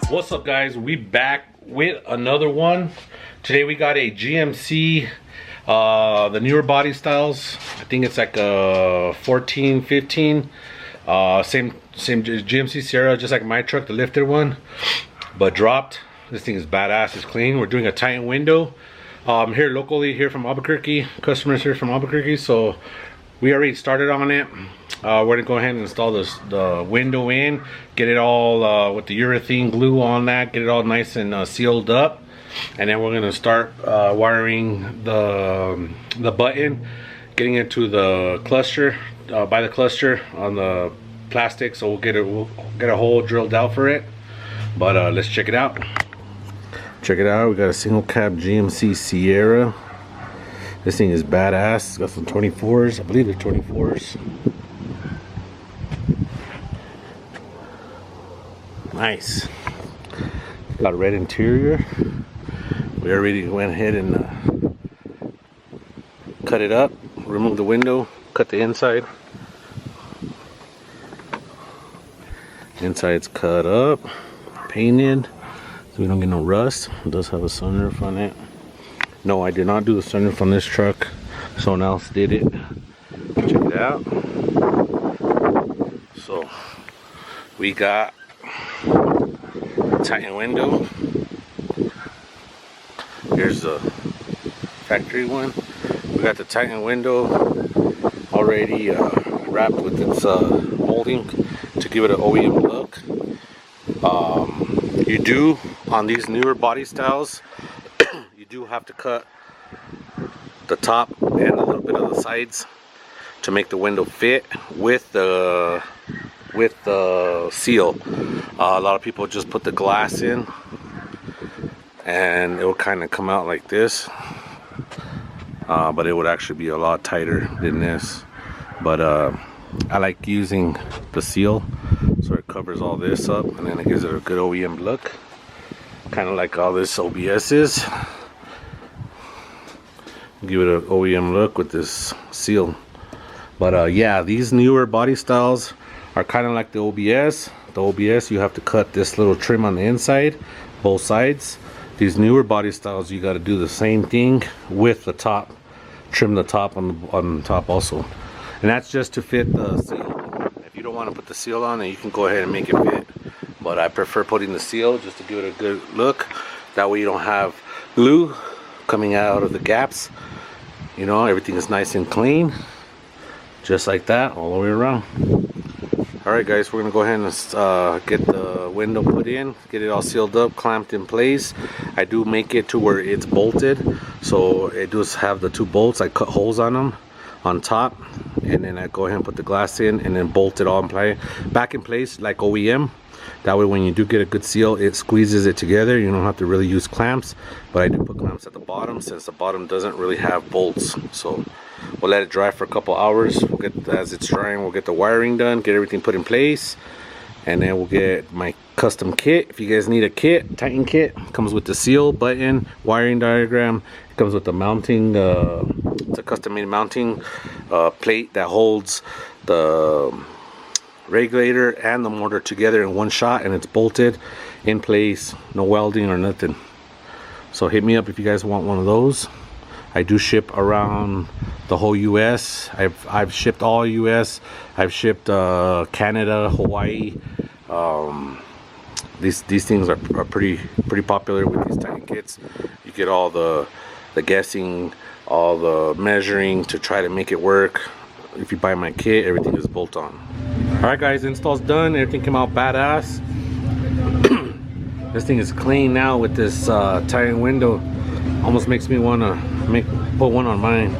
What's up, guys? We back with another one. Today we got a GMC, the newer body styles. I think it's like a 14, 15. Same GMC Sierra, just like my truck, the lifted one, but dropped. This thing is badass. It's clean. We're doing a Titan window. Here locally, here from Albuquerque. Customers here from Albuquerque, so we already started on it. We're gonna go ahead and install the window in, get it all with the urethane glue on that, get it all nice and sealed up, and then we're gonna start wiring the button, getting into the cluster, by the cluster on the plastic. So we'll get a hole drilled out for it. But let's check it out. Check it out. We got a single cab GMC Sierra. This thing is badass. It's got some 24s. I believe they're 24s. Nice. Got a red interior. We already went ahead and cut it up, remove the window, cut the inside. Inside's cut up, painted, so we don't get no rust. It does have a sunroof on it. No, I did not do the sunroof on this truck. Someone else did it. Check it out. So we got Titan window. Here's the factory one. We got the Titan window already wrapped with its molding to give it an OEM look. You do, on these newer body styles, you do have to cut the top and a little bit of the sides to make the window fit with the seal. A lot of people just put the glass in and it will kind of come out like this, but it would actually be a lot tighter than this. But I like using the seal, so it covers all this up and then it gives it a good OEM look, kind of like all this OBS is. Give it an OEM look with this seal. But yeah, these newer body styles are kind of like the OBS. The OBS, you have to cut this little trim on the inside, both sides. These newer body styles, you got to do the same thing with the top, trim the top on the top also, and that's just to fit the seal. If you don't want to put the seal on, then you can go ahead and make it fit, but I prefer putting the seal just to give it a good look. That way you don't have glue coming out of the gaps. You know, everything is nice and clean, just like that, all the way around. Alright guys, we're gonna go ahead and get the window put in, get it all sealed up, clamped in place. I do make it to where it's bolted, so it does have the two bolts. I cut holes on them on top, and then I go ahead and put the glass in and then bolt it all back in place like OEM. That way when you do get a good seal, it squeezes it together. You don't have to really use clamps, but I do put clamps at the bottom since the bottom doesn't really have bolts. So we'll let it dry for a couple hours. As it's drying, we'll get the wiring done, get everything put in place, and then we'll get my custom kit. If you guys need a kit, Titan kit, comes with the seal, button, wiring diagram. It comes with the mounting, it's a custom made mounting plate that holds the regulator and the motor together in one shot, and it's bolted in place, no welding or nothing. So hit me up if you guys want one of those. I do ship around the whole US. I've shipped all US. I've shipped Canada, Hawaii. These things are pretty popular with these Titan kits. You get all the guessing, all the measuring to try to make it work. If you buy my kit, everything is bolt on. Alright guys, install's done. Everything came out badass. This thing is clean now with this Titan window. Almost makes me want to put one on mine.